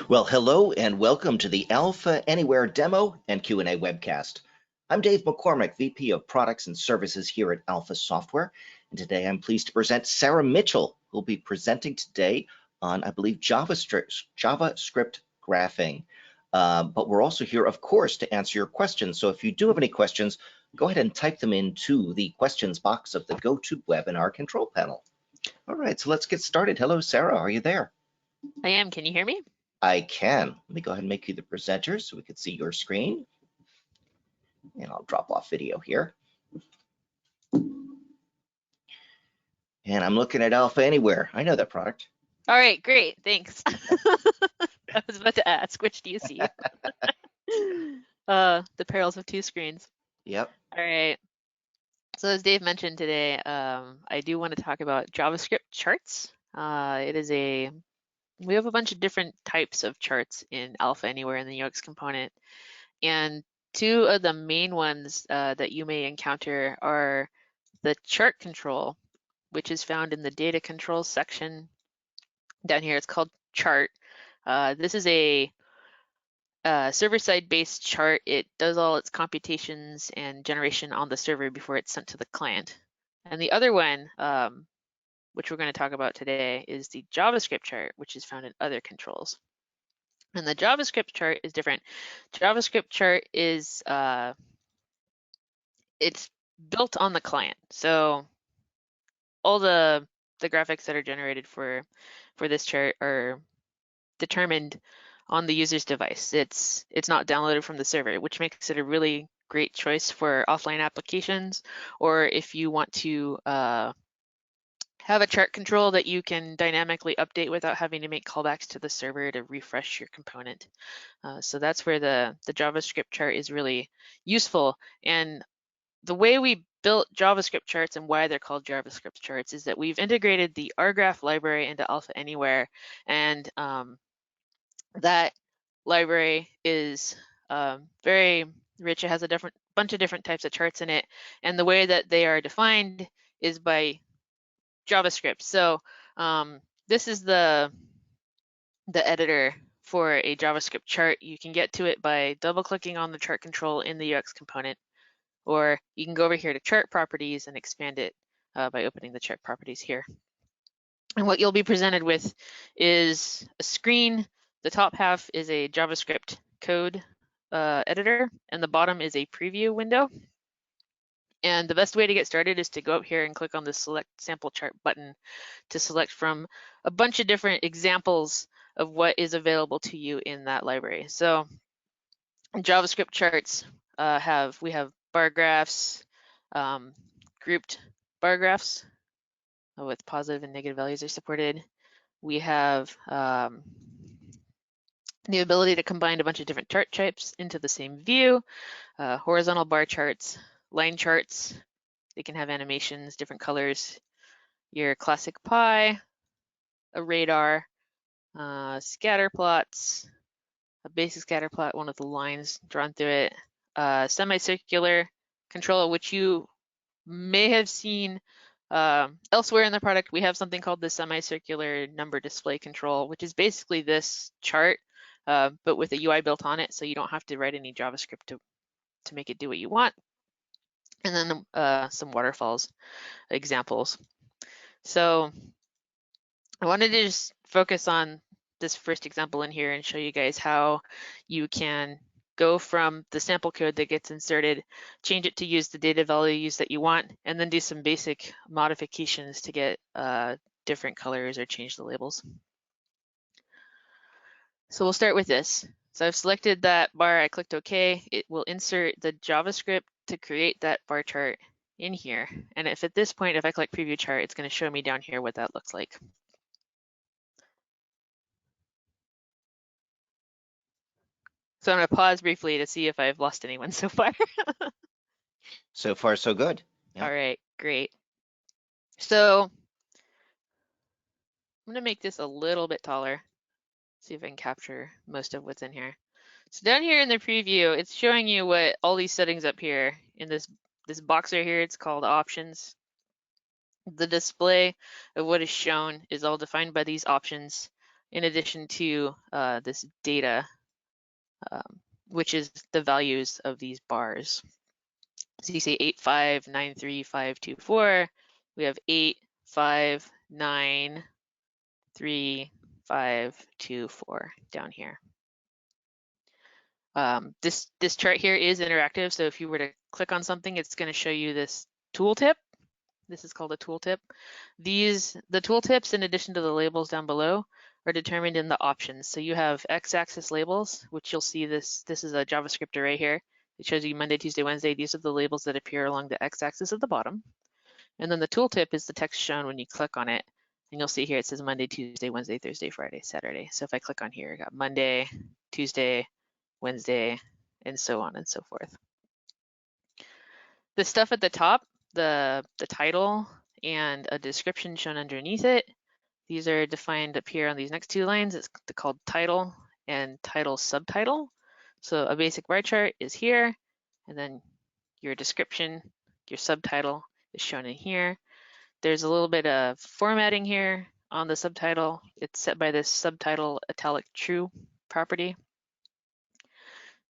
Well, hello and welcome to the Alpha Anywhere demo and Q&A webcast. I'm Dave McCormick, VP of Products and Services here at Alpha Software. And today I'm pleased to present Sarah Mitchell, who'll be presenting today on, I believe, JavaScript graphing. But we're also here, of course, to answer your questions. So if you do have any questions, go ahead and type them into the questions box of the GoToWebinar control panel. All right, so let's get started. Hello, Sarah, are you there? I am. Can you hear me? I can. Let me go ahead and make you the presenter so we can see your screen. And I'll drop off video here. And I'm looking at Alpha Anywhere. I know that product. All right, great. Thanks. I was about to ask, which do you see? The perils of two screens. Yep. All right. So as Dave mentioned today, I do want to talk about JavaScript charts. We have a bunch of different types of charts in Alpha Anywhere in the UX component. And two of the main ones that you may encounter are the chart control, which is found in the data control section down here. It's called chart. This is a server-side based chart. It does all its computations and generation on the server before it's sent to the client. And the other one, which we're going to talk about today, is the JavaScript chart, which is found in other controls. And the JavaScript chart is different. JavaScript chart is it's built on the client. So all the graphics that are generated for this chart are determined on the user's device. It's not downloaded from the server, which makes it a really great choice for offline applications, or if you want to have a chart control that you can dynamically update without having to make callbacks to the server to refresh your component. So that's where the JavaScript chart is really useful. And the way we built JavaScript charts and why they're called JavaScript charts is that we've integrated the RGraph library into Alpha Anywhere, and that library is very rich. It has a bunch of different types of charts in it, and the way that they are defined is by JavaScript. So this is the editor for a JavaScript chart. You can get to it by double-clicking on the chart control in the UX component, or you can go over here to chart properties and expand it by opening the chart properties here. And what you'll be presented with is a screen. The top half is a JavaScript code editor, and the bottom is a preview window. And the best way to get started is to go up here and click on the Select Sample Chart button to select from a bunch of different examples of what is available to you in that library. So JavaScript charts we have bar graphs, grouped bar graphs with positive and negative values are supported. We have the ability to combine a bunch of different chart types into the same view, horizontal bar charts, line charts. They can have animations, different colors, your classic pie, a radar, scatter plots, a basic scatter plot, one with the lines drawn through it, semi-circular control, which you may have seen elsewhere in the product. We have something called the Semi-Circular Number Display control, which is basically this chart, but with a UI built on it, so you don't have to write any JavaScript to make it do what you want. And then some waterfalls examples. So I wanted to just focus on this first example in here and show you guys how you can go from the sample code that gets inserted, change it to use the data values that you want, and then do some basic modifications to get different colors or change the labels. So we'll start with this. So I've selected that bar, I clicked OK. It will insert the JavaScript to create that bar chart in here. And if at this point, if I click Preview Chart, it's going to show me down here what that looks like. So I'm going to pause briefly to see if I've lost anyone so far. So far, so good. Yep. All right, great. So I'm going to make this a little bit taller. See if I can capture most of what's in here. So down here in the preview, it's showing you what all these settings up here in this box right here. It's called options. The display of what is shown is all defined by these options. in addition to this data, which is the values of these bars. So you see 8, 5, 9, 3, 5, 2, 4. We have 8, 5, 9, 3, 5, 2, 4 down here. This chart here is interactive, so if you were to click on something, it's going to show you this tooltip. This is called a tooltip. The tooltips, in addition to the labels down below, are determined in the options. So you have x-axis labels, which you'll see this is a JavaScript array here. It shows you Monday, Tuesday, Wednesday. These are the labels that appear along the x-axis at the bottom. And then the tooltip is the text shown when you click on it. And you'll see here it says Monday, Tuesday, Wednesday, Thursday, Friday, Saturday. So if I click on here, I got Monday, Tuesday, Wednesday, and so on and so forth. The stuff at the top, the title and a description shown underneath it, these are defined up here on these next two lines. It's called title and title subtitle. So a basic bar chart is here, and then your description, your subtitle is shown in here. There's a little bit of formatting here on the subtitle. It's set by this subtitle italic true property.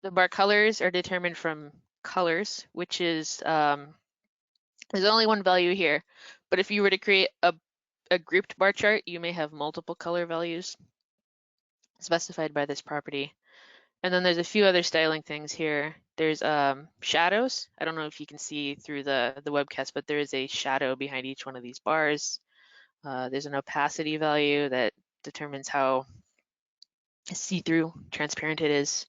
The bar colors are determined from colors, which is there's only one value here, but if you were to create a grouped bar chart, you may have multiple color values specified by this property. And then there's a few other styling things here. There's shadows. I don't know if you can see through the webcast, but there is a shadow behind each one of these bars. There's an opacity value that determines how see-through, transparent it is.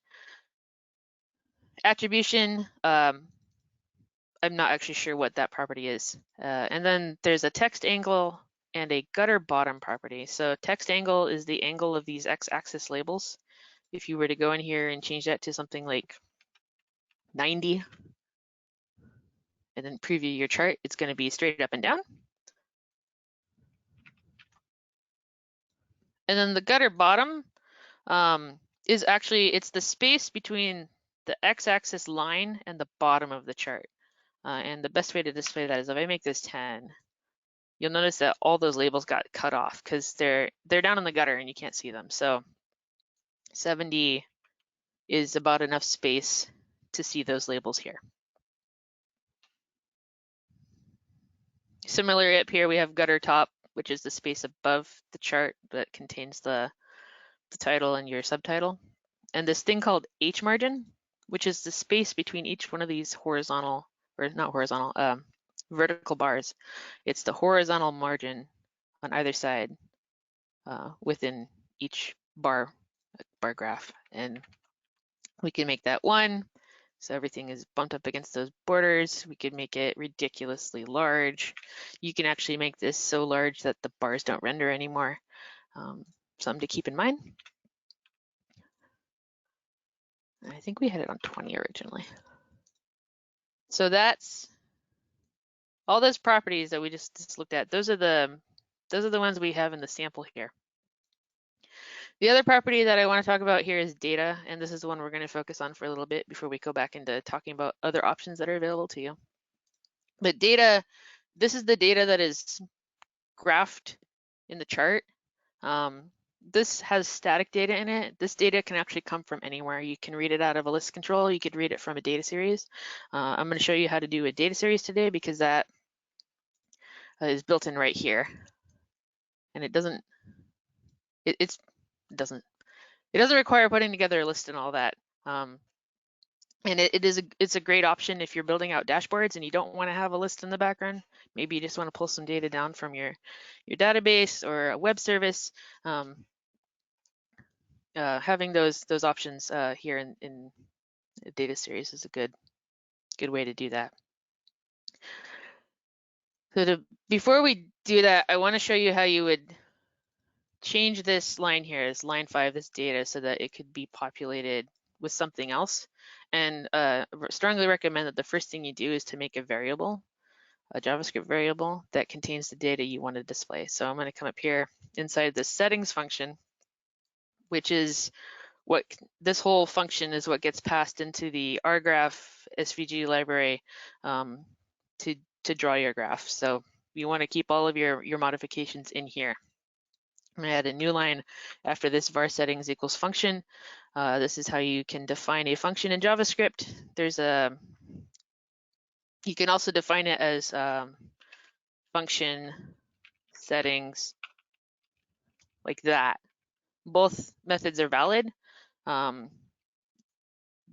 Attribution, I'm not actually sure what that property is. And then there's a text angle and a gutter bottom property. So text angle is the angle of these x-axis labels. If you were to go in here and change that to something like 90 and then preview your chart, it's going to be straight up and down. And then the gutter bottom is actually, it's the space between the x-axis line and the bottom of the chart. And the best way to display that is if I make this 10, you'll notice that all those labels got cut off because they're down in the gutter and you can't see them. So 70 is about enough space to see those labels here. Similarly up here we have gutter top, which is the space above the chart that contains the title and your subtitle. And this thing called H margin, which is the space between each one of these horizontal, or not horizontal, vertical bars. It's the horizontal margin on either side within each bar graph. And we can make that 1. So everything is bumped up against those borders. We could make it ridiculously large. You can actually make this so large that the bars don't render anymore. Something to keep in mind. I think we had it on 20 originally. So that's all those properties that we just looked at. Those are the ones we have in the sample here. The other property that I want to talk about here is data, and this is the one we're going to focus on for a little bit before we go back into talking about other options that are available to you. But data, this is the data that is graphed in the chart. This has static data in it. This data can actually come from anywhere. You can read it out of a list control. You could read it from a data series. I'm going to show you how to do a data series today because that is built in right here. And it doesn't require putting together a list and all that. And it's a great option if you're building out dashboards and you don't want to have a list in the background. Maybe you just want to pull some data down from your database or a web service. Having those options here in a data series is a good way to do that. So before we do that, I want to show you how you would change this line here, as line 5, this data, so that it could be populated with something else. And strongly recommend that the first thing you do is to make a variable, a JavaScript variable that contains the data you want to display. So I'm going to come up here inside the settings function, which is what this whole function is what gets passed into the RGraph SVG library to draw your graph. So you want to keep all of your modifications in here. I'm going to add a new line after this var settings equals function. This is how you can define a function in JavaScript. You can also define it as function settings like that. Both methods are valid.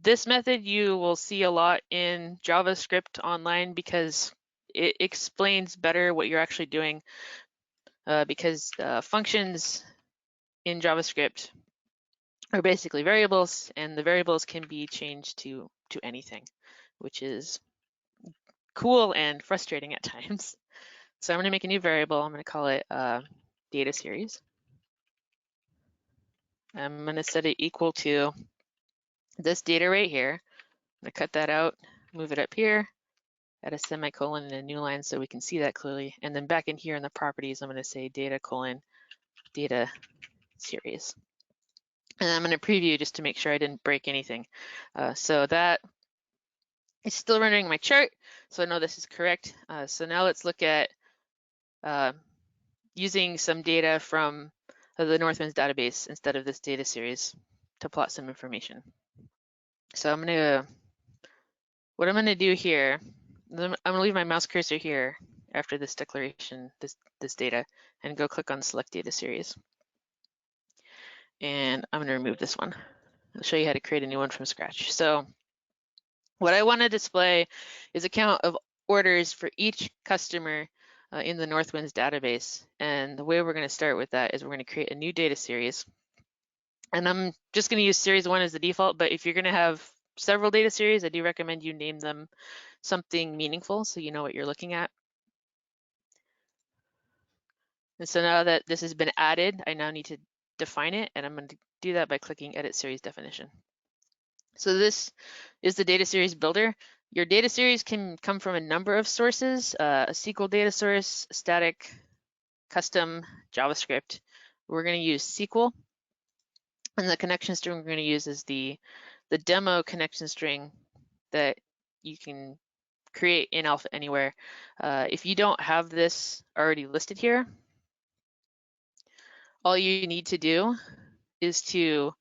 This method you will see a lot in JavaScript online because it explains better what you're actually doing, because functions in JavaScript are basically variables, and the variables can be changed to anything, which is cool and frustrating at times. So I'm going to make a new variable. I'm going to call it data series. I'm going to set it equal to this data right here. I'm going to cut that out, move it up here, add a semicolon and a new line so we can see that clearly. And then back in here in the properties, I'm going to say data colon data series. And I'm going to preview just to make sure I didn't break anything. So that is still rendering my chart, so I know this is correct. So now let's look at using some data from the Northwinds database instead of this data series to plot some information. So what I'm going to do here, I'm going to leave my mouse cursor here after this declaration, this data, and go click on select data series. And I'm going to remove this one. I'll show you how to create a new one from scratch. So what I want to display is a count of orders for each customer in the Northwinds database. And the way we're going to start with that is we're going to create a new data series. And I'm just going to use series 1 as the default, but if you're going to have several data series, I do recommend you name them something meaningful so you know what you're looking at. And so now that this has been added, I now need to define it, and I'm going to do that by clicking Edit Series Definition. So this is the data series builder. Your data series can come from a number of sources, a SQL data source, static, custom, JavaScript. We're going to use SQL, and the connection string we're going to use is the demo connection string that you can create in Alpha Anywhere. If you don't have this already listed here, all you need to do is to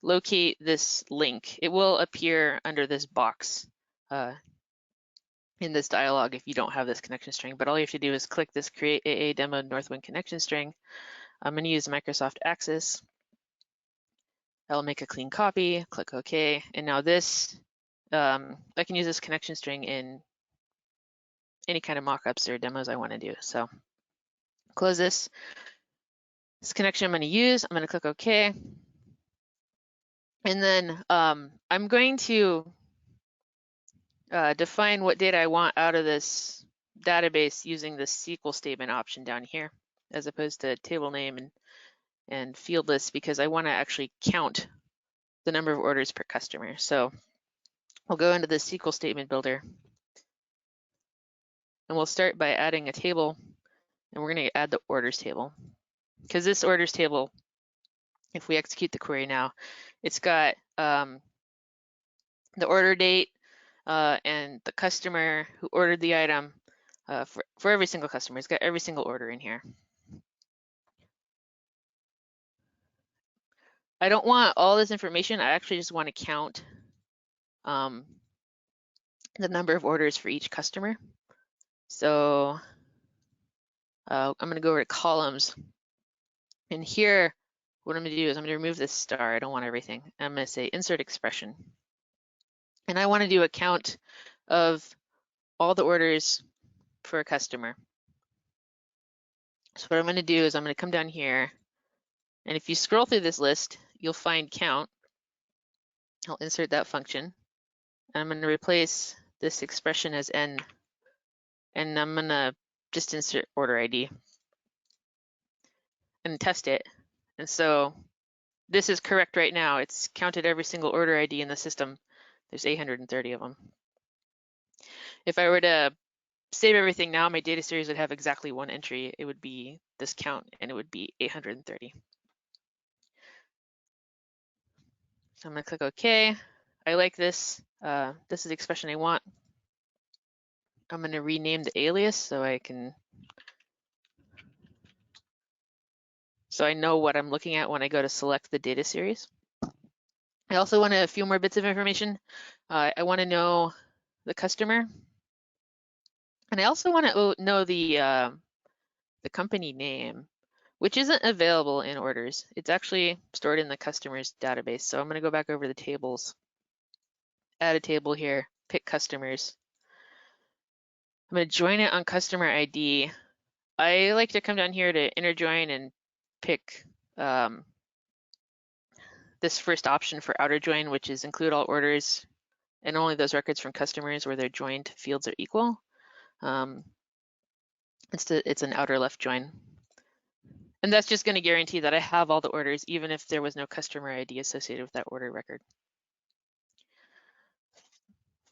locate this link. It will appear under this box in this dialog if you don't have this connection string, but all you have to do is click this create AA demo Northwind connection string. I'm going to use Microsoft Access. I'll make a clean copy, click OK, and now this, I can use this connection string in any kind of mockups or demos I want to do. So close this. This connection I'm going to use, I'm going to click OK. And then I'm going to define what data I want out of this database using the SQL statement option down here, as opposed to table name and field list, because I want to actually count the number of orders per customer. So we'll go into the SQL statement builder, and we'll start by adding a table, and we're going to add the orders table, because this orders table, if we execute the query now, it's got the order date and the customer who ordered the item for every single customer. It's got every single order in here. I don't want all this information. I actually just want to count the number of orders for each customer. So I'm going to go over to columns. And here, what I'm going to do is I'm going to remove this star. I don't want everything. I'm going to say insert expression. And I want to do a count of all the orders for a customer. So what I'm going to do is I'm going to come down here. And if you scroll through this list, you'll find count. I'll insert that function. And I'm going to replace this expression as n. And I'm going to just insert order ID and test it. And so this is correct right now. It's counted every single order ID in the system. There's 830 of them. If I were to save everything now, my data series would have exactly one entry. It would be this count, and it would be 830. So I'm going to click OK. I like this. This is the expression I want. I'm going to rename the alias so I can so I know what I'm looking at when I go to select the data series. I also want a few more bits of information. I want to know the customer, and I also want to know the company name, which isn't available in orders. It's actually stored in the customer's database. So I'm going to go back over the tables, add a table here, pick customers. I'm going to join it on customer ID. I like to come down here to inner join and pick this first option for outer join, which is include all orders and only those records from customers where their joined fields are equal. It's an outer left join. And that's just going to guarantee that I have all the orders, even if there was no customer ID associated with that order record.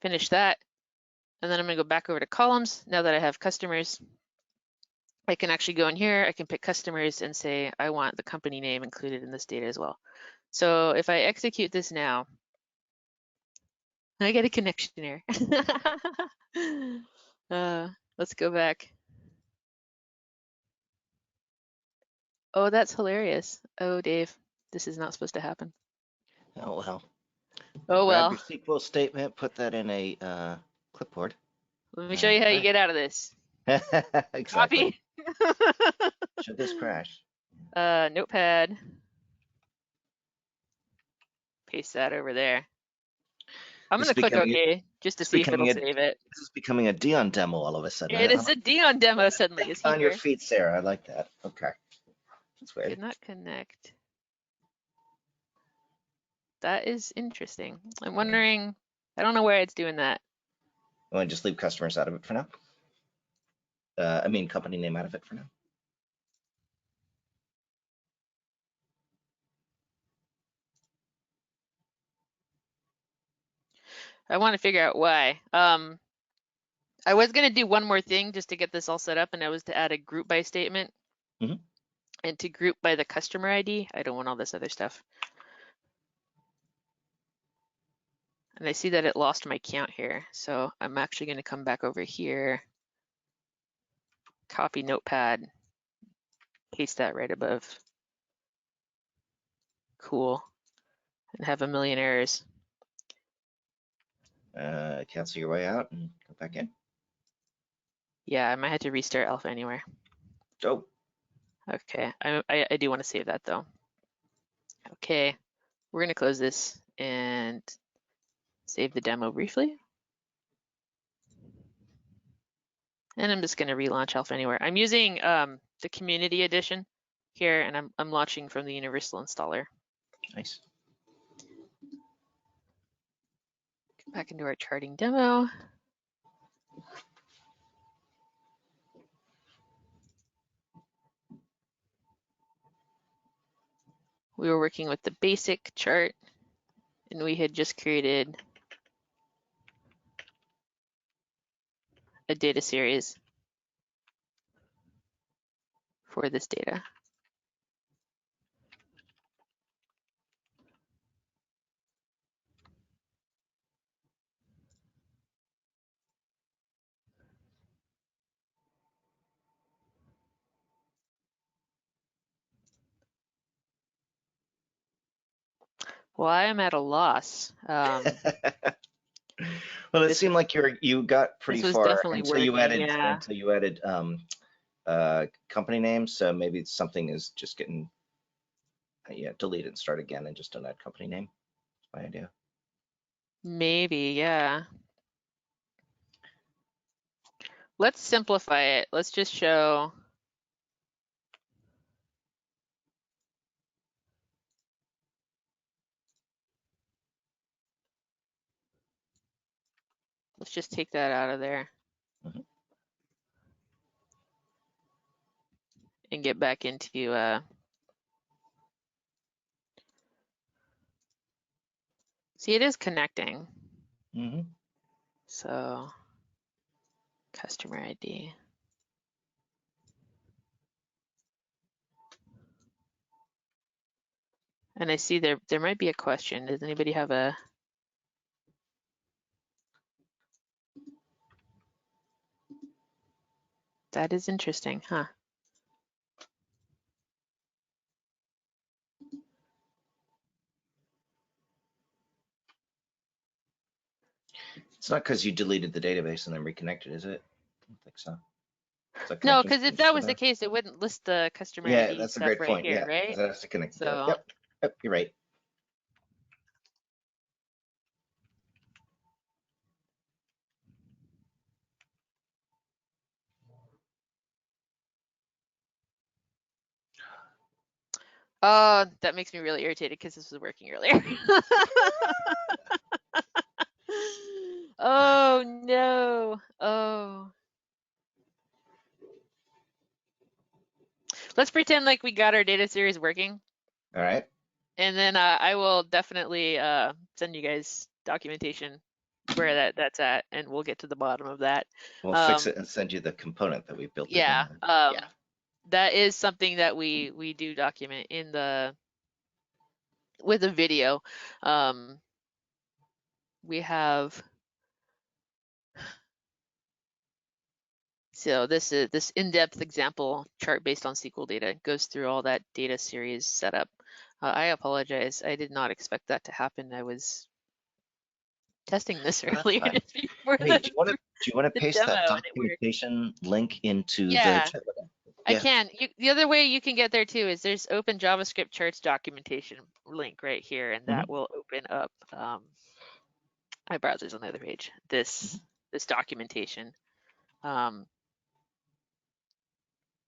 Finish that. And then I'm going to go back over to columns. Now that I have customers, I can actually go in here. I can pick customers and say, I want the company name included in this data as well. So if I execute this now, I get a connection error. Let's go back. Oh, that's hilarious. Oh, Dave, this is not supposed to happen. Oh, well. Oh, Grab well. your SQL statement, put that in a clipboard. Let me show you how you get out of this. Exactly. Copy. Should this crash? Notepad. Paste that over there. I'm going to click OK just to see if it'll save it. This is becoming a Dion demo all of a sudden. It is a Dion demo suddenly. Is he on your here? feet, Sarah. I like that. Okay. That's weird. Could not connect. That is interesting. I'm wondering, I don't know where it's doing that. You want to just leave customers out of it for now? I mean, company name out of it for now. I want to figure out why. I was going to do one more thing just to get this all set up, and that was to add a group by statement. And to group by the customer ID. I don't want all this other stuff. And I see that it lost my count here. So I'm actually going to come back over here, copy Notepad, paste that right above. Cool. And have a million errors. Cancel your way out and go back in. Yeah, I might have to restart Alpha Anywhere. Oh. Okay, I do want to save that though. Okay, we're going to close this and save the demo briefly. And I'm just going to relaunch Alpha Anywhere. I'm using the community edition here, and I'm launching from the universal installer. Nice. Go back into our charting demo. We were working with the basic chart, and we had just created a data series for this data. Well, I am at a loss. Well, it seemed like you got pretty far until you added company names. So maybe something is just getting delete and start again and just don't add company name. That's my idea. Maybe, yeah. Let's simplify it. Let's just show. Let's just take that out of there. And get back into see, it is connecting. So customer ID. And I see there might be a question. Does anybody have a? That is interesting, huh? It's not because you deleted the database and then reconnected, is it? I don't think so. So No, connections because if just that go was the there. case, it wouldn't list the customer Yeah, ID that's a stuff great right point. here, Yeah, right? that has to connect there. So, Yep. Yep, you're right. oh, that makes me really irritated because this was working earlier. Oh no. Oh. Let's pretend like we got our data series working, All right. and then I will definitely send you guys documentation where that's at, and we'll get to the bottom of that. We'll fix it and send you the component that we built it Yeah. in. Yeah. That is something that we do document in the with a video. We have so this in-depth example chart based on SQL data goes through all that data series setup. I apologize. I did not expect that to happen. I was testing this Oh, that's earlier fine. just before Hey, do you want to the paste demo, that and it worked. documentation link into the Yeah, chat? I Yeah. can. The other way you can get there too is there's open JavaScript charts documentation link right here, and that will open up my browser's on the other page. This documentation.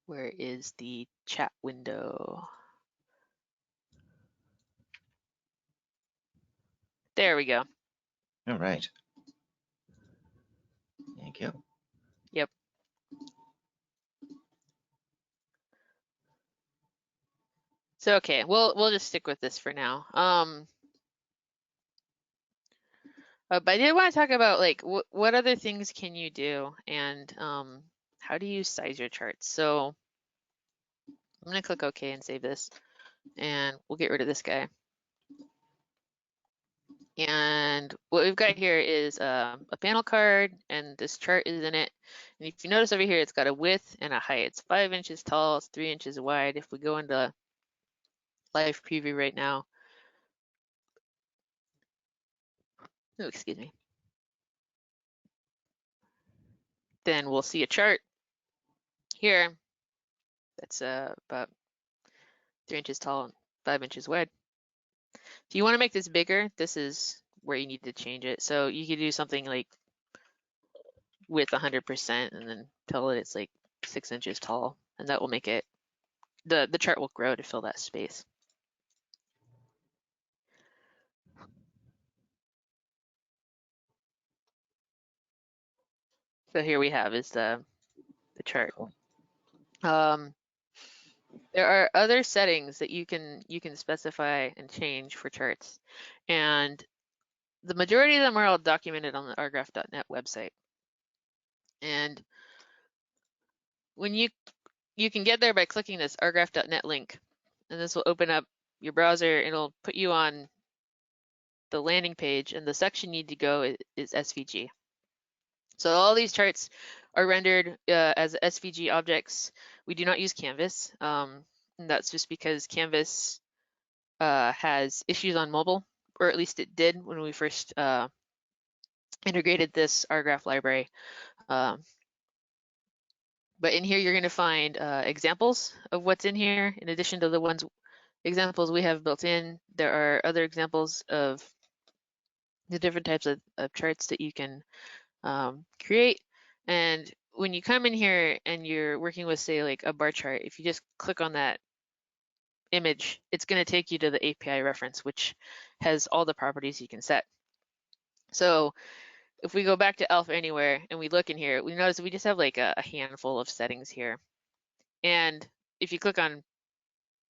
Where is the chat window? There we go. All right. Thank you. Yep. So okay, we'll just stick with this for now. But I did want to talk about like what other things can you do, and how do you size your charts? So I'm gonna click OK and save this, and we'll get rid of this guy. And what we've got here is a panel card, and this chart is in it. And if you notice over here, it's got a width and a height. It's 5 inches tall, it's 3 inches wide. If we go into live preview right now, oh, excuse me, then we'll see a chart here that's about 3 inches tall and 5 inches wide. If you want to make this bigger, this is where you need to change it. So you could do something like with 100% and then tell it it's like 6 inches tall, and that will make it, the chart will grow to fill that space. So here we have is the chart. There are other settings that you can specify and change for charts, and the majority of them are all documented on the RGraph.net website. And when you can get there by clicking this RGraph.net link, and this will open up your browser, and it'll put you on the landing page, and the section you need to go is SVG. So all these charts are rendered as SVG objects. We do not use Canvas, and that's just because Canvas has issues on mobile, or at least it did when we first integrated this RGraph library. But in here, you're going to find examples of what's in here. In addition to the examples we have built in, there are other examples of the different types of charts that you can create. And when you come in here and you're working with, say, like a bar chart, if you just click on that image, it's going to take you to the API reference, which has all the properties you can set. So if we go back to Alpha Anywhere and we look in here, we notice we just have like a handful of settings here. And if you click on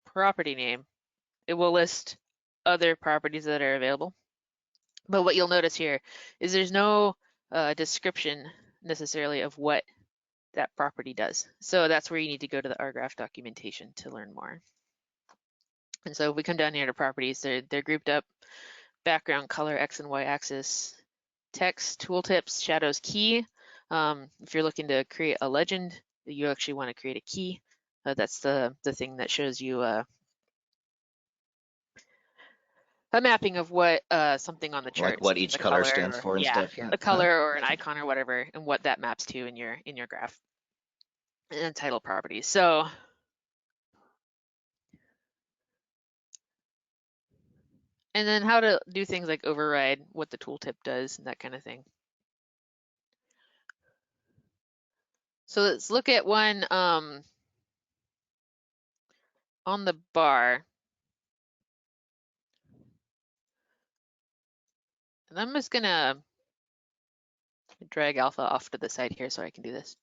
property name, it will list other properties that are available. But what you'll notice here is there's no description necessarily of what that property does. So that's where you need to go to the RGraph documentation to learn more. And so if we come down here to properties, they're grouped up: background, color, X and Y axis, text, tooltips, shadows, key. If you're looking to create a legend, you actually want to create a key. That's the thing that shows you mapping of what something on the chart, Like what such as each a color color, stands or, for and yeah, stuff. Yeah. a color or an icon or whatever, and what that maps to in your graph and title properties. So and then how to do things like override what the tooltip does and that kind of thing. So let's look at one on the bar. And I'm just gonna drag alpha off to the side here so I can do this.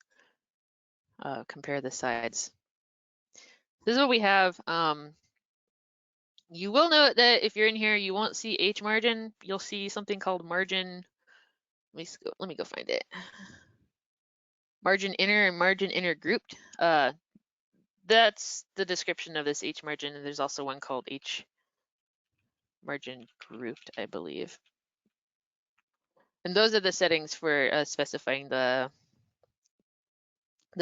Compare the sides. This is what we have. You will note that if you're in here, you won't see H margin. You'll see something called margin. Let me go find it. Margin inner and margin inner grouped. That's the description of this H margin. And there's also one called H margin grouped, I believe. And those are the settings for specifying the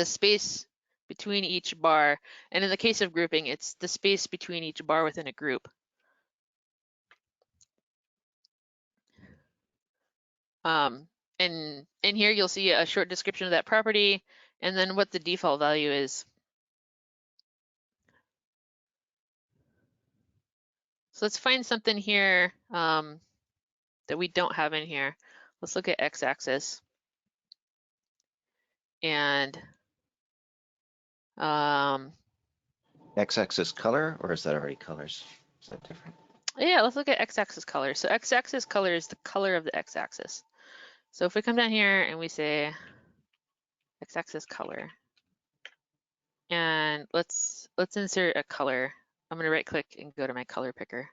space between each bar. And in the case of grouping, it's the space between each bar within a group. And in here, you'll see a short description of that property and then what the default value is. So let's find something here that we don't have in here. Let's look at x-axis. And X-axis color, or is that already colors? Is that different? yeah, let's look at x-axis color. So x-axis color is the color of the x-axis. So if we come down here and we say x-axis color, and let's insert a color. I'm going to right click and go to my color picker,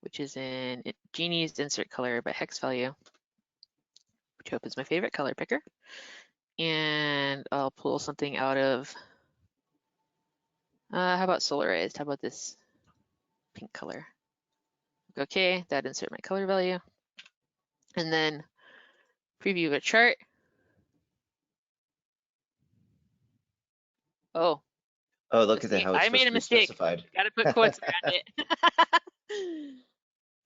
which is in Genie's insert color by hex value, which I hope is my favorite color picker. And I'll pull something out of, how about solarized? How about this pink color? Okay, that insert my color value. And then preview a chart. Oh, Look at that, how it's I supposed made a to be mistake. specified. Gotta put quotes around it.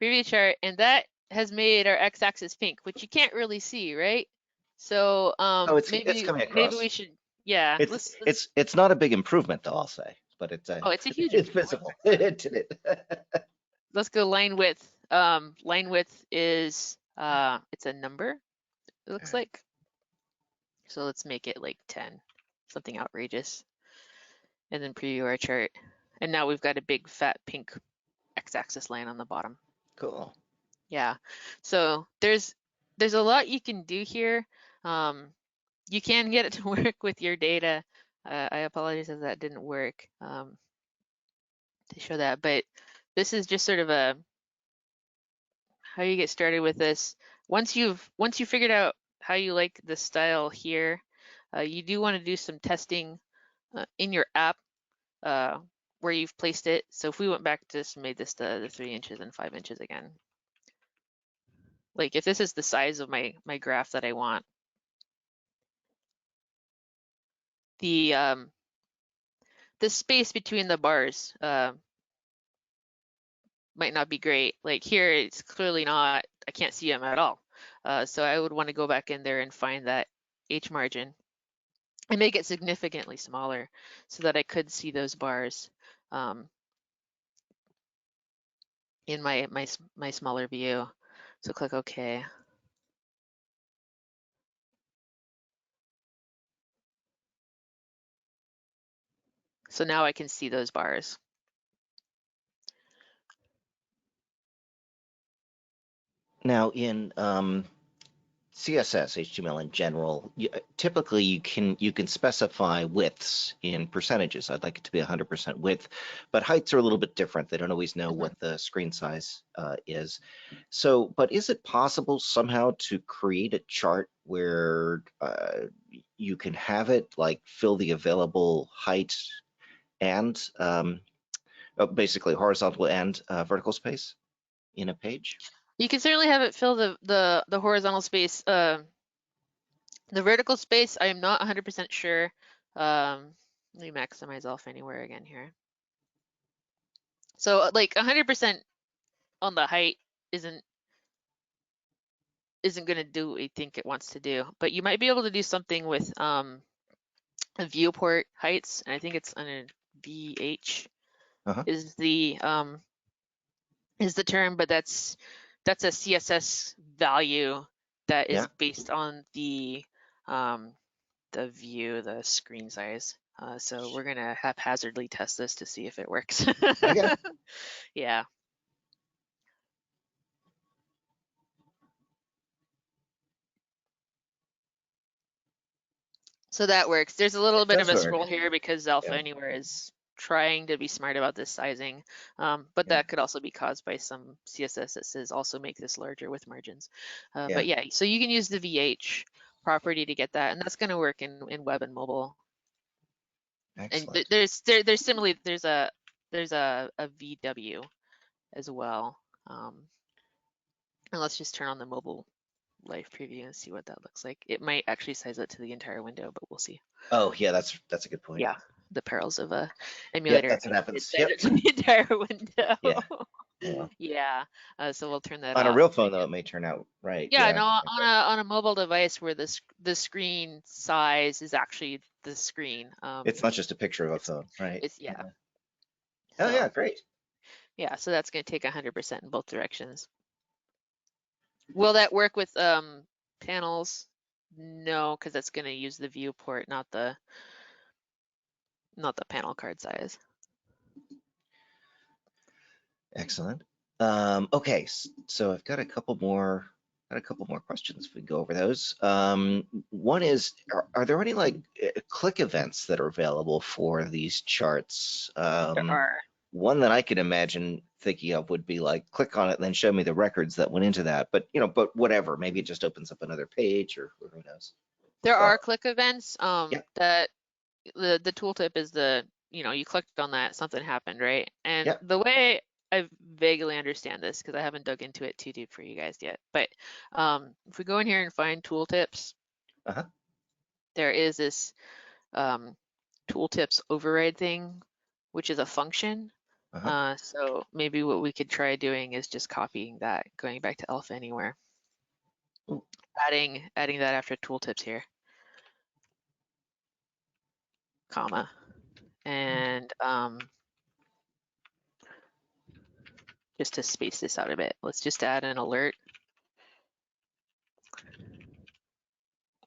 Preview chart, and that has made our x-axis pink, which you can't really see, right? So Oh, it's maybe coming maybe across. we should, yeah. It's not a big improvement though, I'll say, but it's Oh, it's a huge it's improvement. visible. It. Let's go line width. Line width is it's a number, it looks like. So let's make it like 10, something outrageous. And then preview our chart. And now we've got a big fat pink x-axis line on the bottom. Cool. Yeah. So there's a lot you can do here. You can get it to work with your data. I apologize if that didn't work to show that, but this is just sort of a how you get started with this. Once you've figured out how you like the style here, you do want to do some testing in your app where you've placed it. So if we went back to this and made this the 3 inches and 5 inches again, like if this is the size of my graph that I want, the space between the bars might not be great. Like here, it's clearly not, I can't see them at all. So I would want to go back in there and find that H margin and make it significantly smaller so that I could see those bars in my smaller view. So click OK. So now I can see those bars. Now in CSS, HTML in general, typically you can specify widths in percentages. I'd like it to be 100% width, but heights are a little bit different. They don't always know what the screen size is. So, but is it possible somehow to create a chart where you can have it like fill the available height and basically horizontal and vertical space in a page? You can certainly have it fill the horizontal space. The vertical space, I am not 100% sure. Let me maximize Alpha Anywhere again here. So like 100% on the height isn't going to do what we think it wants to do. But you might be able to do something with a viewport heights, and I think it's under VH is the term, but that's a CSS value that is based on the view, the screen size. So we're gonna haphazardly test this to see if it works. Okay. Yeah. So that works. There's a little bit of a scroll here because Alpha Anywhere is trying to be smart about this sizing, but that could also be caused by some CSS that says also make this larger with margins. But yeah, so you can use the VH property to get that, and that's going to work in web and mobile. Excellent. And there's similarly there's a VW as well. And let's just turn on the mobile live preview and see what that looks like. It might actually size it to the entire window, but we'll see. Oh yeah, that's a good point. Yeah, the perils of a emulator. Yeah, that's what happens. Size it to the entire window. Yeah. Yeah. Yeah. So we'll turn that on off. a real phone though, it may turn out right. Yeah, no, on a mobile device where the screen size is actually the screen. It's not just a picture of a phone, right? It's yeah. Oh yeah, great. Yeah, so that's going to take 100% in both directions. Will that work with panels? No, because that's going to use the viewport, not the panel card size. Excellent. Okay, so I've got a couple more questions. If we go over those. One is, are there any like click events that are available for these charts? There are. One that I could imagine thinking of would be like, click on it, and then show me the records that went into that. But but whatever, maybe it just opens up another page, or who knows. There are click events. That the tooltip is you clicked on that, something happened, right? And the way I vaguely understand this, because I haven't dug into it too deep for you guys yet, but if we go in here and find tooltips, there is this tooltips override thing, which is a function. So maybe what we could try doing is just copying that, going back to Alpha Anywhere, adding that after tooltips here, comma, and just to space this out a bit, let's just add an alert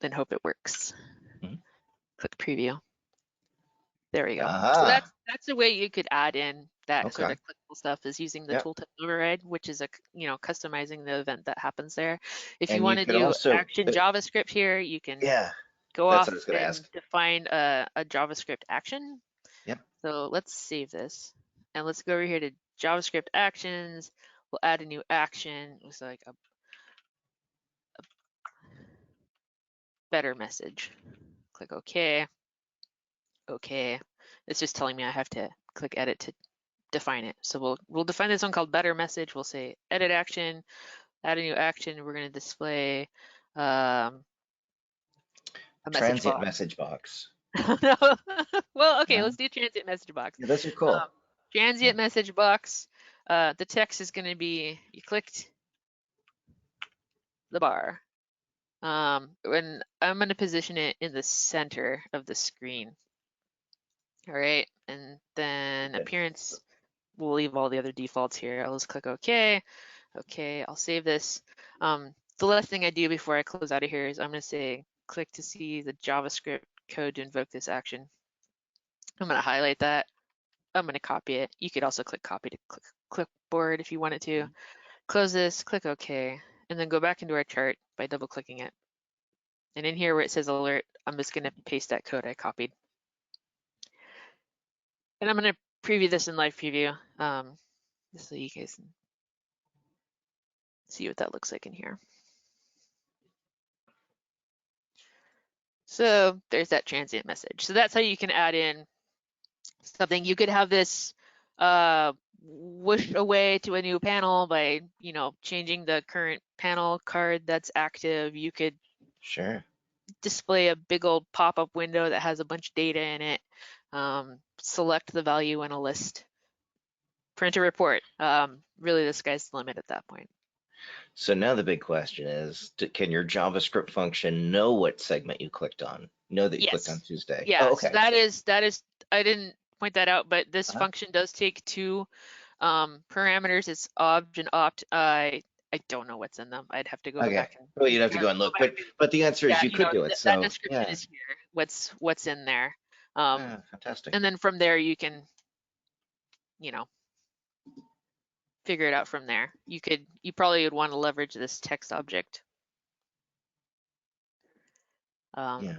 and hope it works. Click preview. There we go. So that's the way you could add in that sort of clickable stuff, is using the tooltip override, which is customizing the event that happens there. If you want to do action JavaScript here, you can go off and define a JavaScript action. So let's save this and let's go over here to JavaScript actions. We'll add a new action. It's like a better message. Click OK. Okay. It's just telling me I have to click edit to define it. So we'll define this one called better message. We'll say edit action, add a new action. We're going to display a message box. Well, okay, let's do transient message box. Yeah, those are cool. Transient message box. The text is going to be, you clicked the bar. And I'm going to position it in the center of the screen. All right, and then appearance, we'll leave all the other defaults here. I'll just click OK. Okay, I'll save this. The last thing I do before I close out of here is I'm going to say click to see the JavaScript code to invoke this action. I'm going to highlight that. I'm going to copy it. You could also click copy to clipboard if you wanted to. Close this, click OK, and then go back into our chart by double clicking it. And in here where it says alert, I'm just going to paste that code I copied. And I'm going to preview this in live preview, just so you guys can see what that looks like in here. So there's that transient message. So that's how you can add in something. You could have this whoosh away to a new panel by, changing the current panel card that's active. You could display a big old pop-up window that has a bunch of data in it. Select the value in a list, print a report. Really, the sky's the limit at that point. So now the big question is, can your JavaScript function know what segment you clicked on? Know that you clicked on Yes. Tuesday? Yeah, Oh, so okay. that is I didn't point that out, but this Uh-huh. function does take two parameters. It's obj and opt. I don't know what's in them. I'd have to go Okay. back and Well, you'd have to go go and look, back. but the answer is Yeah, you could do it. that So description yeah, is here. What's in there. Um, fantastic. and then from there you can, you know, figure it out from there. You probably would want to leverage this text object. Yeah.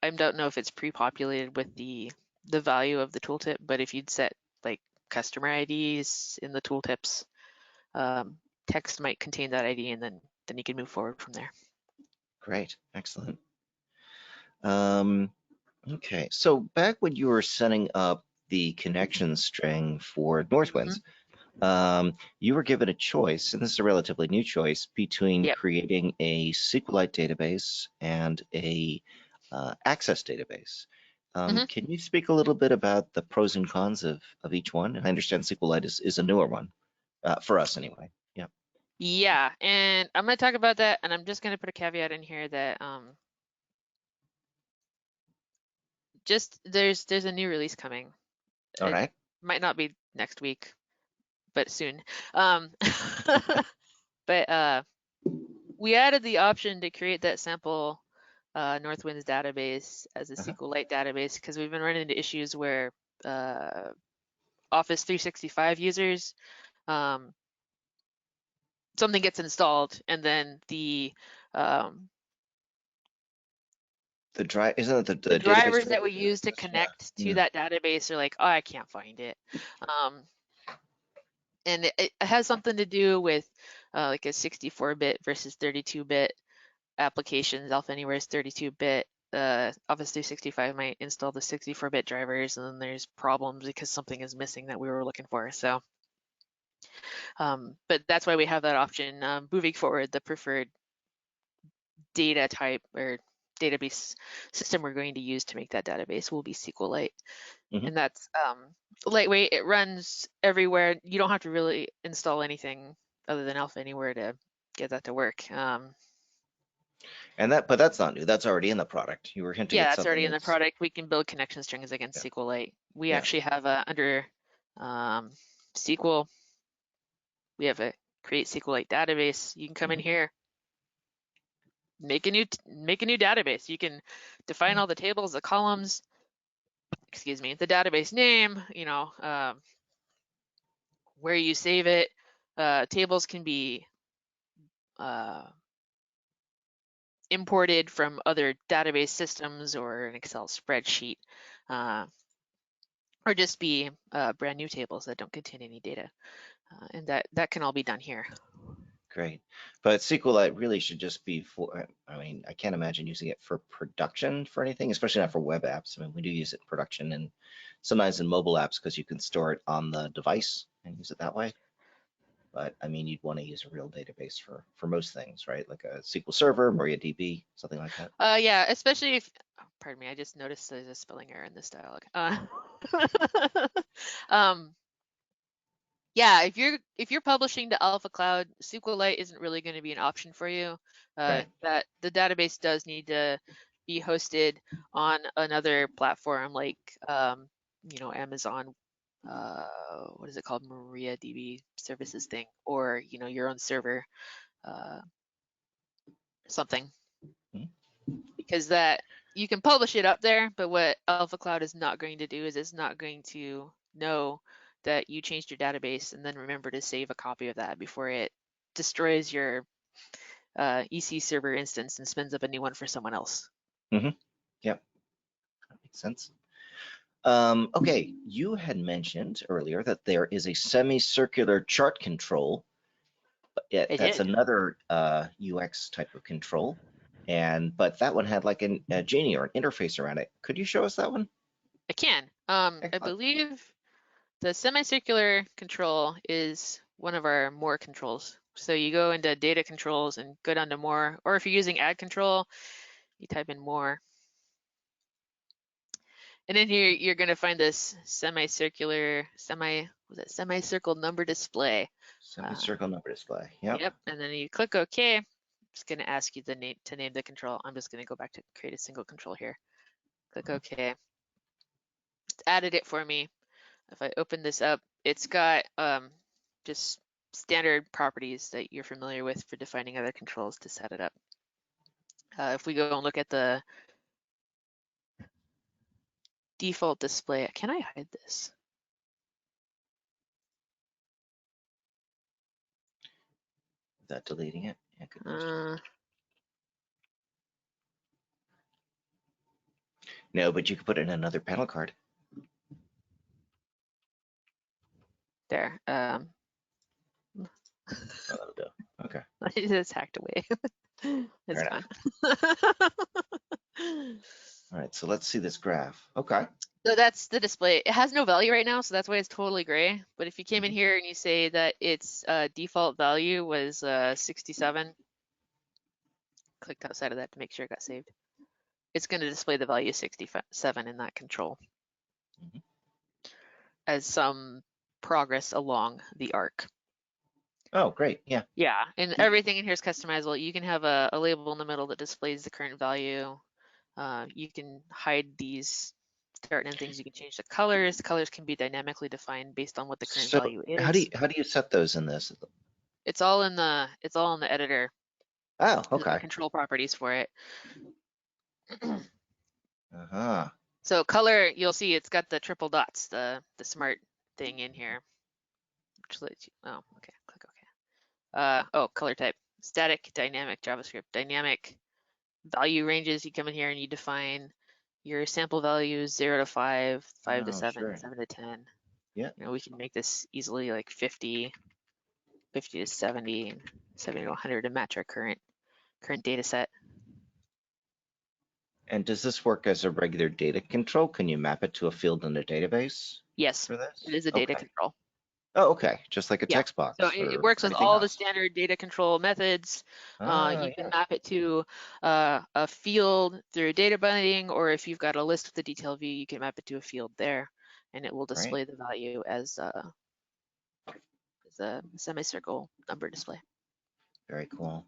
I don't know if it's pre-populated with the value of the tooltip, but if you'd set like customer IDs in the tooltips, text might contain that ID, and then you can move forward from there. Great. Excellent. Okay. So back when you were setting up the connection string for Northwinds, you were given a choice, and this is a relatively new choice, between Yep. creating a SQLite database and a Access database. Can you speak a little bit about the pros and cons of each one? And I understand SQLite is a newer one for us anyway. Yeah. Yeah, and I'm going to talk about that, and I'm just going to put a caveat in here that just there's a new release coming. All It right. might not be next week, but soon. But we added the option to create that sample Northwinds database as a Uh-huh. SQLite database because we've been running into issues where Office 365 users, something gets installed and then The drive isn't it the the database drivers that driver? we use to Yeah. connect to Yeah. that database are like, oh, I can't find it. And it has something to do with like a 64-bit versus 32-bit applications. Alpha Anywhere is 32-bit. Office 365 might install the 64-bit drivers, and then there's problems because something is missing that we were looking for. So, but that's why we have that option. Moving forward, the preferred data type or database system we're going to use to make that database will be SQLite. Hmm. And that's lightweight. It runs everywhere. You don't have to really install anything other than Alpha Anywhere to get that to work. But that's not new. That's already in the product. You were hinting Yeah, at that's something already in the that's product. We can build connection strings against yeah. SQLite. We Yeah. actually have under SQL, we have a create SQLite database. You can come in Hmm. here, make a new database. You can define Yeah. all the tables, the columns, excuse me, the database name, where you save it. Tables can be imported from other database systems or an Excel spreadsheet, or just be brand new tables that don't contain any data. And that can all be done here. Great. But SQLite really should just be for, I mean, I can't imagine using it for production for anything, especially not for web apps. I mean, we do use it in production and sometimes in mobile apps because you can store it on the device and use it that way. But I mean, you'd want to use a real database for most things, right? Like a SQL Server, MariaDB, something like that. Yeah, especially if, oh, pardon me, I just noticed there's a spelling error in this dialog. Um, yeah, if you're publishing to Alpha Cloud, SQLite isn't really going to be an option for you. Right. That the database does need to be hosted on another platform like Amazon, what is it called, MariaDB services thing, or your own server, something, Mhm. because that you can publish it up there, but what Alpha Cloud is not going to do is it's not going to know that you changed your database and then remember to save a copy of that before it destroys your EC server instance and spins up a new one for someone else. Mm-hmm. Yep. That makes sense. Okay, you had mentioned earlier that there is a semicircular chart control. I That's did. another UX type of control. But that one had like a Genie or an interface around it. Could you show us that one? I can. I Excellent. believe the semicircular control is one of our more controls. So you go into data controls and go down to more, or if you're using add control, you type in more. And in here, you're going to find this semi-circle number display. Semi-circle number display. Yep. Yep. And then you click OK. It's going to ask you to name the control. I'm just going to go back to create a single control here. Click OK. It's added it for me. If I open this up, it's got just standard properties that you're familiar with for defining other controls to set it up. If we go and look at the default display, can I hide this? Is that deleting it? Yeah, good question. No, but you could put it in another panel card. There. Oh, that'll do. Okay. It's hacked away. It's Fair gone. All right, so let's see this graph. Okay. So that's the display. It has no value right now, so that's why it's totally gray. But if you came in here and you say that its default value was 67, clicked outside of that to make sure it got saved, it's going to display the value 67 in that control as some progress along the arc. Oh, great. Yeah. Yeah, and everything in here is customizable. You can have a label in the middle that displays the current value. You can hide these start and end things. You can change the colors. The colors can be dynamically defined based on what the current value is. How do you set those in this? It's all in the editor. Oh, okay. The control properties for it. Uh-huh. So color, you'll see it's got the triple dots, the smart thing in here. Which lets you, oh, okay, click OK. Oh, color type, static, dynamic, JavaScript, dynamic. Value ranges, you come in here and you define your sample values 0 to 5, 5 to 7, sure. 7 to 10. Yeah. You know, we can make this easily like 50 to 70, 70 to 100 to match our current data set. And does this work as a regular data control? Can you map it to a field in a database? Yes, For this? it is a data control. Oh, okay. Just like a text box. So it works with all the standard data control methods. You can map it to a field through data binding, or if you've got a list with the detail view, you can map it to a field there, and it will display the value as a semicircle number display. Very cool.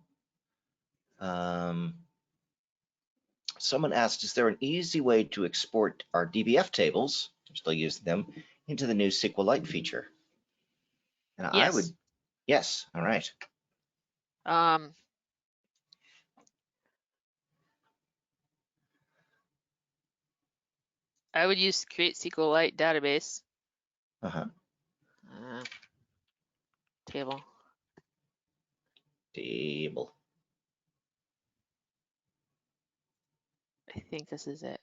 Someone asked, is there an easy way to export our DBF tables, I'm still using them, into the new SQLite feature? And yes. I would, yes, all right. I would use create SQLite database. Table. I think this is it.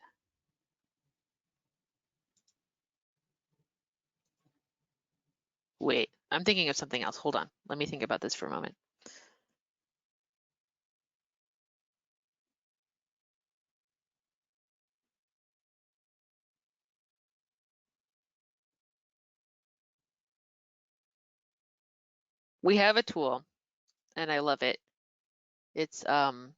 Wait, I'm thinking of something else. Hold on. Let me think about this for a moment. We have a tool, and I love it. It's I'm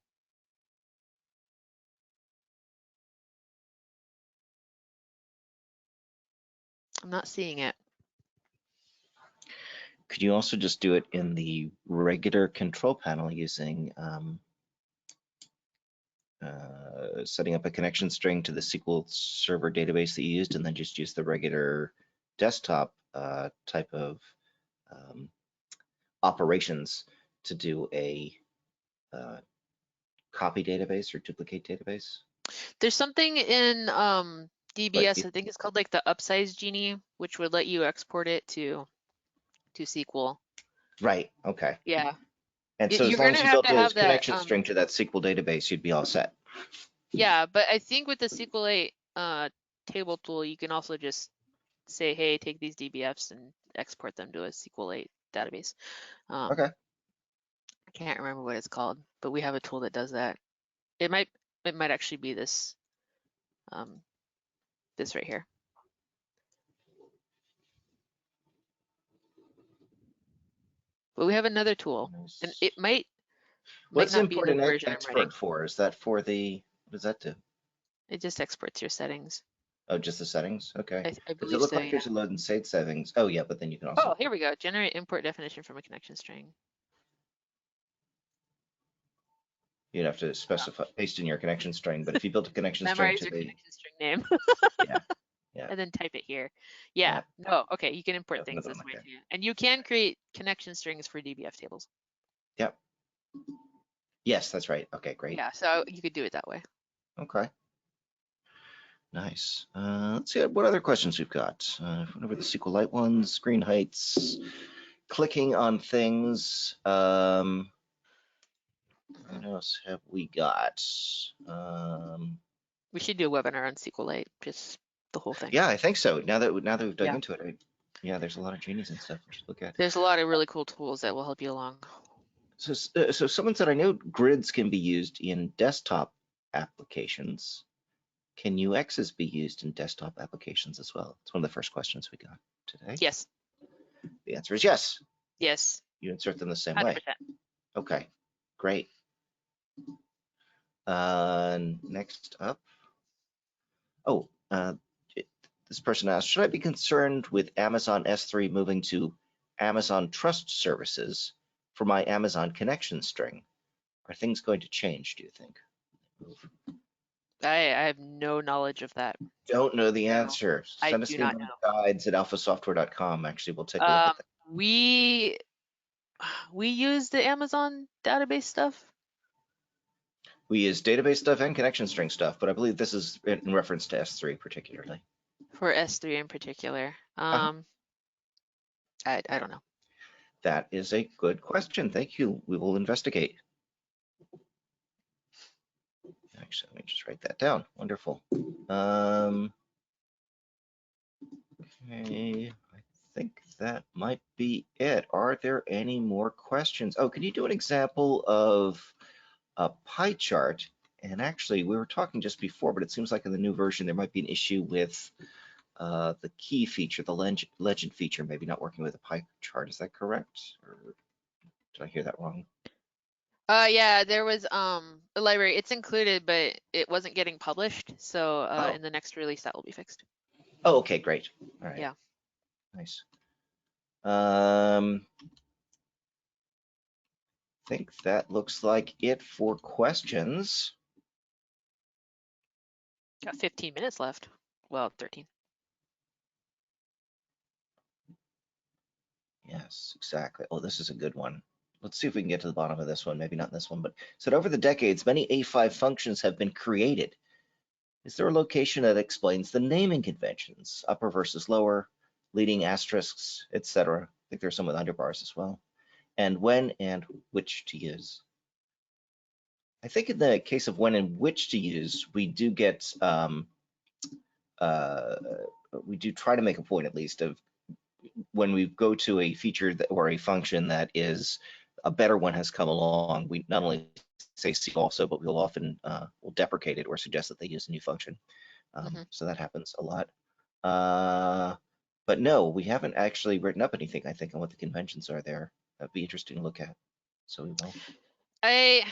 not seeing it. Could you also just do it in the regular control panel using setting up a connection string to the SQL Server database that you used, and then just use the regular desktop type of operations to do a copy database or duplicate database? There's something in DBS, I think it's called like the upsize genie, which would let you export it to SQL. Right, okay. Yeah. And so as long as you built a connection string to that SQL database, you'd be all set. Yeah, but I think with the SQLite table tool, you can also just say, hey, take these DBFs and export them to a SQLite database. Okay. I can't remember what it's called, but we have a tool that does that. It might actually be this this right here. But we have another tool, and it might What's not be the important version I'm running. for? Is that for the, what does that do? It just exports your settings. Oh, just the settings? Okay. I Does it believe look so, like yeah. there's a load and save settings? Oh, yeah, but then you can also, Oh, here we go. Generate import definition from a connection string. you'd have to specify, paste in your connection string, but if you built a connection string Memorize to your the, connection string name yeah, yeah, and then type it here. Yeah, yeah, no, okay, you can import things another one this like way that. too. And you can create connection strings for DBF tables. Yep. Yes, that's right. Okay, great. Yeah, so you could do it that way. Okay. Nice. Let's see what other questions we've got. Whatever the SQLite ones, screen heights, clicking on things. What else have we got? We should do a webinar on SQLite, just the whole thing. Yeah, I think so. Now that we've dug Yeah. into it, yeah, there's a lot of genies and stuff we should look at. There's a lot of really cool tools that will help you along. So someone said, I know grids can be used in desktop applications. Can UXs be used in desktop applications as well? It's one of the first questions we got today. Yes. The answer is yes. Yes. You insert them the same 100%. way. Okay, great. Next up. Oh, this person asked, should I be concerned with Amazon S3 moving to Amazon Trust Services for my Amazon connection string? Are things going to change, do you think? I have no knowledge of that. Don't know the No, answer. I Send us do the not know. guides at alphasoftware.com. Actually, we'll take a look at that. We use the Amazon database stuff. We use database stuff and connection string stuff, but I believe this is in reference to S3 particularly. For S3 in particular. I don't know. That is a good question. Thank you. We will investigate. Actually, let me just write that down. Wonderful. Okay, I think that might be it. Are there any more questions? Oh, can you do an example of a pie chart? And actually, we were talking just before, but it seems like in the new version, there might be an issue with the key feature, the legend feature, maybe not working with a pie chart. Is that correct? Or did I hear that wrong? Yeah, there was a library. It's included, but it wasn't getting published. So in the next release, that will be fixed. Oh, okay, great. All right. Yeah. Nice. I think that looks like it for questions. Got 15 minutes left. Well, 13. Yes, exactly. Oh, this is a good one. Let's see if we can get to the bottom of this one. Maybe not this one, but said over the decades, many A5 functions have been created. Is there a location that explains the naming conventions, upper versus lower, leading asterisks, etc.? I think there's some with underbars as well. And when and which to use. I think in the case of when and which to use, we do get, we do try to make a point at least of when we go to a feature that, or a function that is a better one has come along, we not only say see also, but we'll often will deprecate it or suggest that they use a new function. So that happens a lot. But no, we haven't actually written up anything, I think, on what the conventions are there. That'd be interesting to look at. So we will. I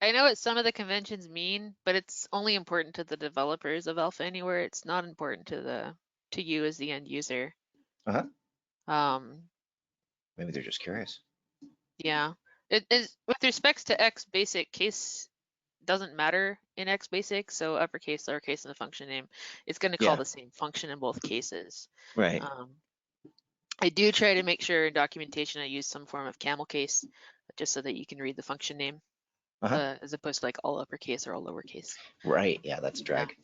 know what some of the conventions mean, but it's only important to the developers of Alpha Anywhere. It's not important to you as the end user. Maybe they're just curious. Yeah. It is with respects to X basic case doesn't matter in X basic, so uppercase, lowercase in the function name, it's going to call the same function in both cases. Right. I do try to make sure in documentation I use some form of camel case, just so that you can read the function name, as opposed to like all uppercase or all lowercase. Right. Yeah, that's drag.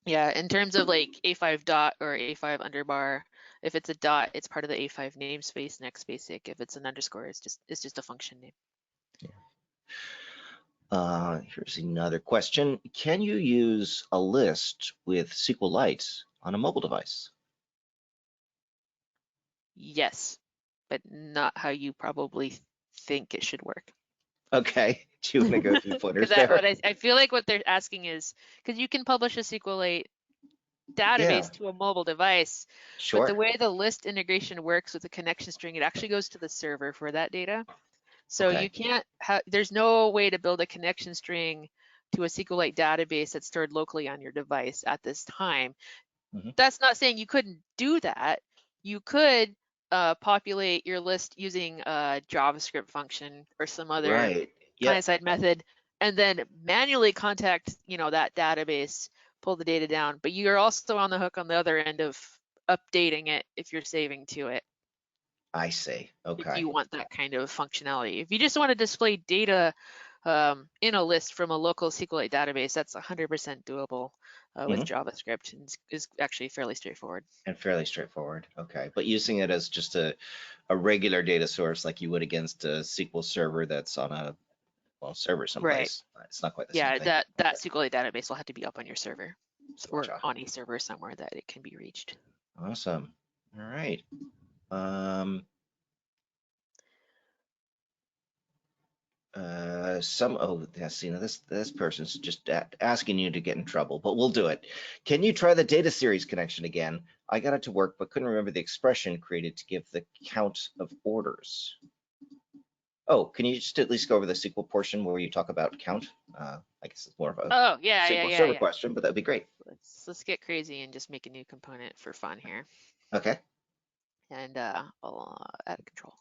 Yeah, in terms of like A5 dot or A5 underbar, if it's a dot, it's part of the A5 namespace in X basic. If it's an underscore, it's just a function name. Yeah. Here's another question. Can you use a list with SQLite on a mobile device? Yes, but not how you probably think it should work. Okay. Do you want to go through pointers there? I feel like what they're asking is, because you can publish a SQLite database to a mobile device, but the way the list integration works with the connection string, it actually goes to the server for that data. So you can't have, there's no way to build a connection string to a SQLite database that's stored locally on your device at this time. Mm-hmm. That's not saying you couldn't do that. You could populate your list using a JavaScript function or some other client-side method, and then manually contact, that database, pull the data down. But you're also on the hook on the other end of updating it if you're saving to it. I see. Okay. If you want that kind of functionality. If you just want to display data in a list from a local SQLite database, that's 100% doable with JavaScript, and is actually fairly straightforward. And fairly straightforward. Okay. But using it as just a regular data source like you would against a SQL server that's on a server someplace. Right. It's not quite the same thing. Yeah, that SQLite database will have to be up on your server or on a server somewhere that it can be reached. Awesome. All right. This person's just asking you to get in trouble, but we'll do it. Can you try the data series connection again? I got it to work, but couldn't remember the expression created to give the count of orders. Oh, can you just at least go over the SQL portion where you talk about count? I guess it's more of a SQL server question, but that'd be great. Let's get crazy and just make a new component for fun here. Okay. And I'll add a control.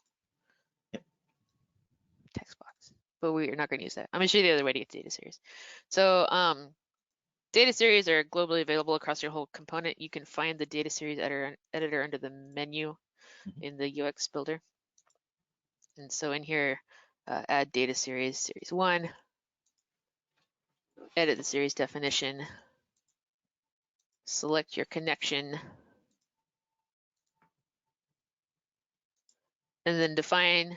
Yep. Text box. But we're not going to use that. I'm going to show you the other way to get data series. So data series are globally available across your whole component. You can find the data series editor under the menu in the UX builder. And so in here, add data series, series 1, edit the series definition, select your connection, and then define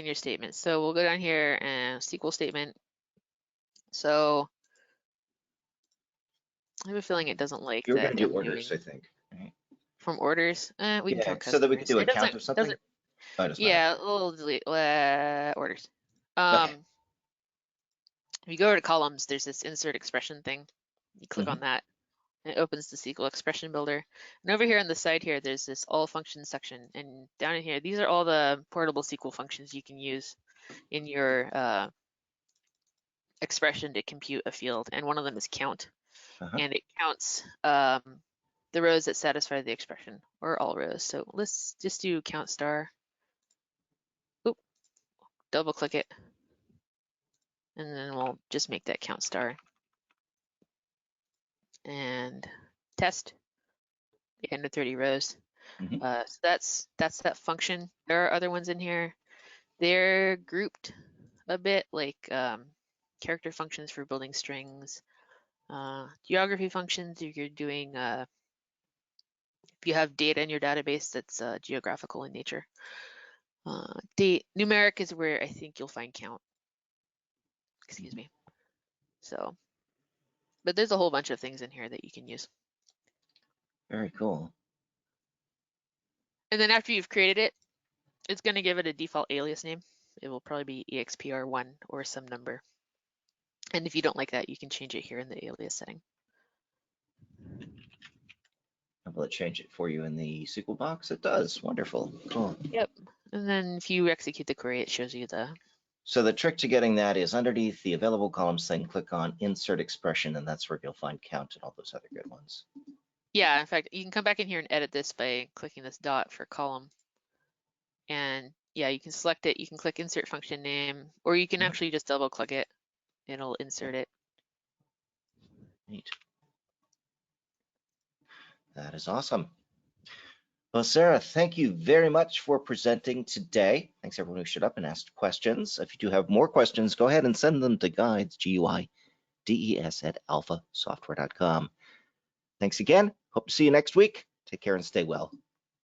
your statement. So we'll go down here and SQL statement. So I have a feeling it doesn't like You're that. You're going to do orders, I think. Right? From orders, we can count customers. So that we can do a count of something. Yeah, we'll delete orders. Okay. If you go to columns, there's this insert expression thing. You click on that, and it opens the SQL expression builder. And over here on the side here, there's this all functions section. And down in here, these are all the portable SQL functions you can use in your expression to compute a field. And one of them is count. And it counts the rows that satisfy the expression, or all rows. So let's just do count star. Oop, double click it. And then we'll just make that count star. And test, 830 rows. So that's that function. There are other ones in here. They're grouped a bit, like character functions for building strings, geography functions if you're doing, if you have data in your database that's geographical in nature. Numeric is where I think you'll find count. Excuse me. So, but there's a whole bunch of things in here that you can use. Very cool. And then after you've created it, it's going to give it a default alias name. It will probably be expr1 or some number. And if you don't like that, you can change it here in the alias setting. Will it change it for you in the SQL box? It does. Wonderful. Cool. Yep. And then if you execute the query, it shows you the. So the trick to getting that is underneath the available columns thing, click on insert expression, and that's where you'll find count and all those other good ones. Yeah, in fact, you can come back in here and edit this by clicking this dot for column. And yeah, you can select it. You can click insert function name, or you can actually just double click it. It'll insert it. Neat. That is awesome. Well, Sarah, thank you very much for presenting today. Thanks everyone who showed up and asked questions. If you do have more questions, go ahead and send them to guides, GUIDES @alphasoftware.com. Thanks again. Hope to see you next week. Take care and stay well.